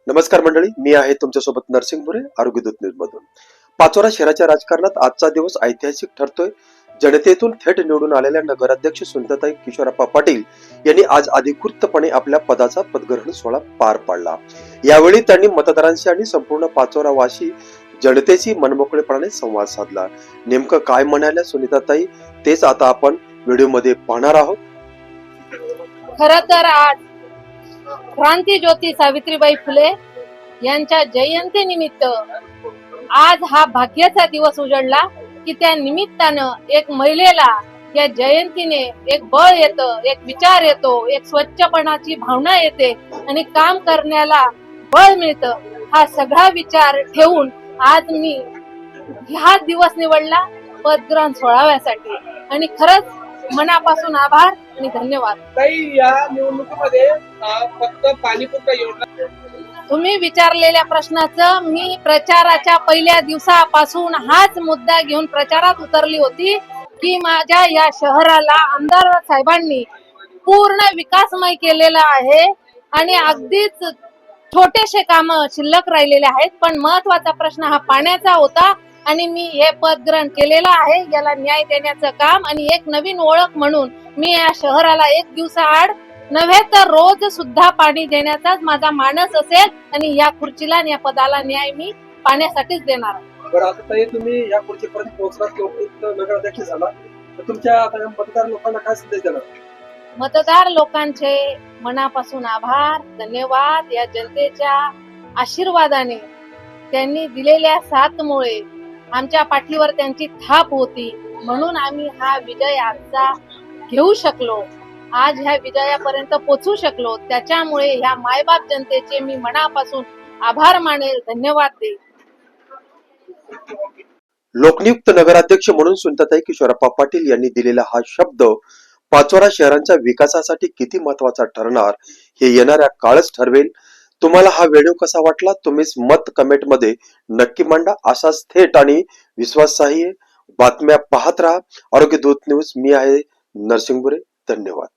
नमस्कार मंडळी, मी आहे तुमच्यासोबत नरसिंग बुरे, आरोग्य दूत न्यूज मधून. पाचोरा शहराच्या राजकारणात आजचा दिवस ऐतिहासिक ठरतोय. जनतेतून थेट निवडून आलेल्या नगराध्यक्ष सुनीताताई किशोरप्पा पाटील यांनी आज अधिकृतपणे आपल्या पदाचा पदग्रहण सोहळा पार पाडला. यावेळी त्यांनी मतदारांशी आणि संपूर्ण पाचोरा वासी जनतेशी मनमोकळेपणाने संवाद साधला. नेमकं काय म्हणाल्या सुनीताताई तेच आता आपण व्हिडिओमध्ये पाहणार आहोत. खरं तर आज क्रांती ज्योती सावित्रीबाई फुले यांच्या जयंती निमित्त आज हा भाग्याचा दिवस उजळला की त्या निमित्तानं एक महिलेला या जयंतीने एक बळ येतं, एक विचार येतो, एक स्वच्छपणाची भावना येते आणि काम करण्याला बळ मिळतं. हा सगळा विचार ठेवून आज मी हा दिवस निवडला पदग्रहण सोहळ्यासाठी आणि खरंच मनापासून आभार आणि धन्यवाद. ताई, या निवडणुकीमध्ये फक्त पाणीपुरता योजना तुम्ही विचारलेल्या प्रश्नाचं मी प्रचाराच्या पहिल्या दिवसापासून हाच मुद्दा घेऊन प्रचारात उतरली होती की माझ्या या शहराला आमदार साहेबांनी पूर्ण विकासमय केलेला आहे आणि अगदीच छोटेसे काम शिल्लक राहिलेले आहेत, पण महत्वाचा प्रश्न हा पाण्याचा होता आणि मी हे पदग्रहण केलेलं आहे. याला न्याय देण्याचं काम आणि एक नवीन ओळख म्हणून मी या शहराला एक दिवसाआड नव्हे तर रोज सुद्धा पाणी देण्याचाच माझा मानस असेल आणि या खुर्चीला आणि या पदाला न्याय मी पाण्यासाठीच देणार आहे. बरं, आता ताई तुम्ही या खुर्चीपर्यंत पोहोचला, नगराध्यक्ष झाला, तर तुमच्या आता मतदार लोकांना काय संदेश देणार? मतदार लोकांचे मनापासून आभार, धन्यवाद. या जनतेच्या आशीर्वादाने, त्यांनी दिलेल्या साथमुळे आमच्या पाठीवर त्यांची थाप होती, म्हणून आम्ही हा विजय आजचा घेऊ शकलो, आज ह्या विजयापर्यंत पोहोचू शकलो. त्याच्यामुळे ह्या मायबाप जनतेचे मी मनापासून आभार मानेल, धन्यवाद देईल. लोकनियुक्त नगराध्यक्ष म्हणून सुनीताताई किशोरप्पा पाटील यांनी दिलेला हा शब्द पाचोरा शहरांच्या विकासासाठी किती महत्वाचा ठरणार हे येणाऱ्या काळच ठरवेल. तुम्हाला हा व्हिडिओ कसा वाटला तुम्हीच मत कमेंट मध्ये नक्की मांडा. असाच थेट आणि विश्वासार्ह बातम्या पाहत राहा. आरोग्य दूत न्यूज. मी आहे नरसिंग बुरे. धन्यवाद.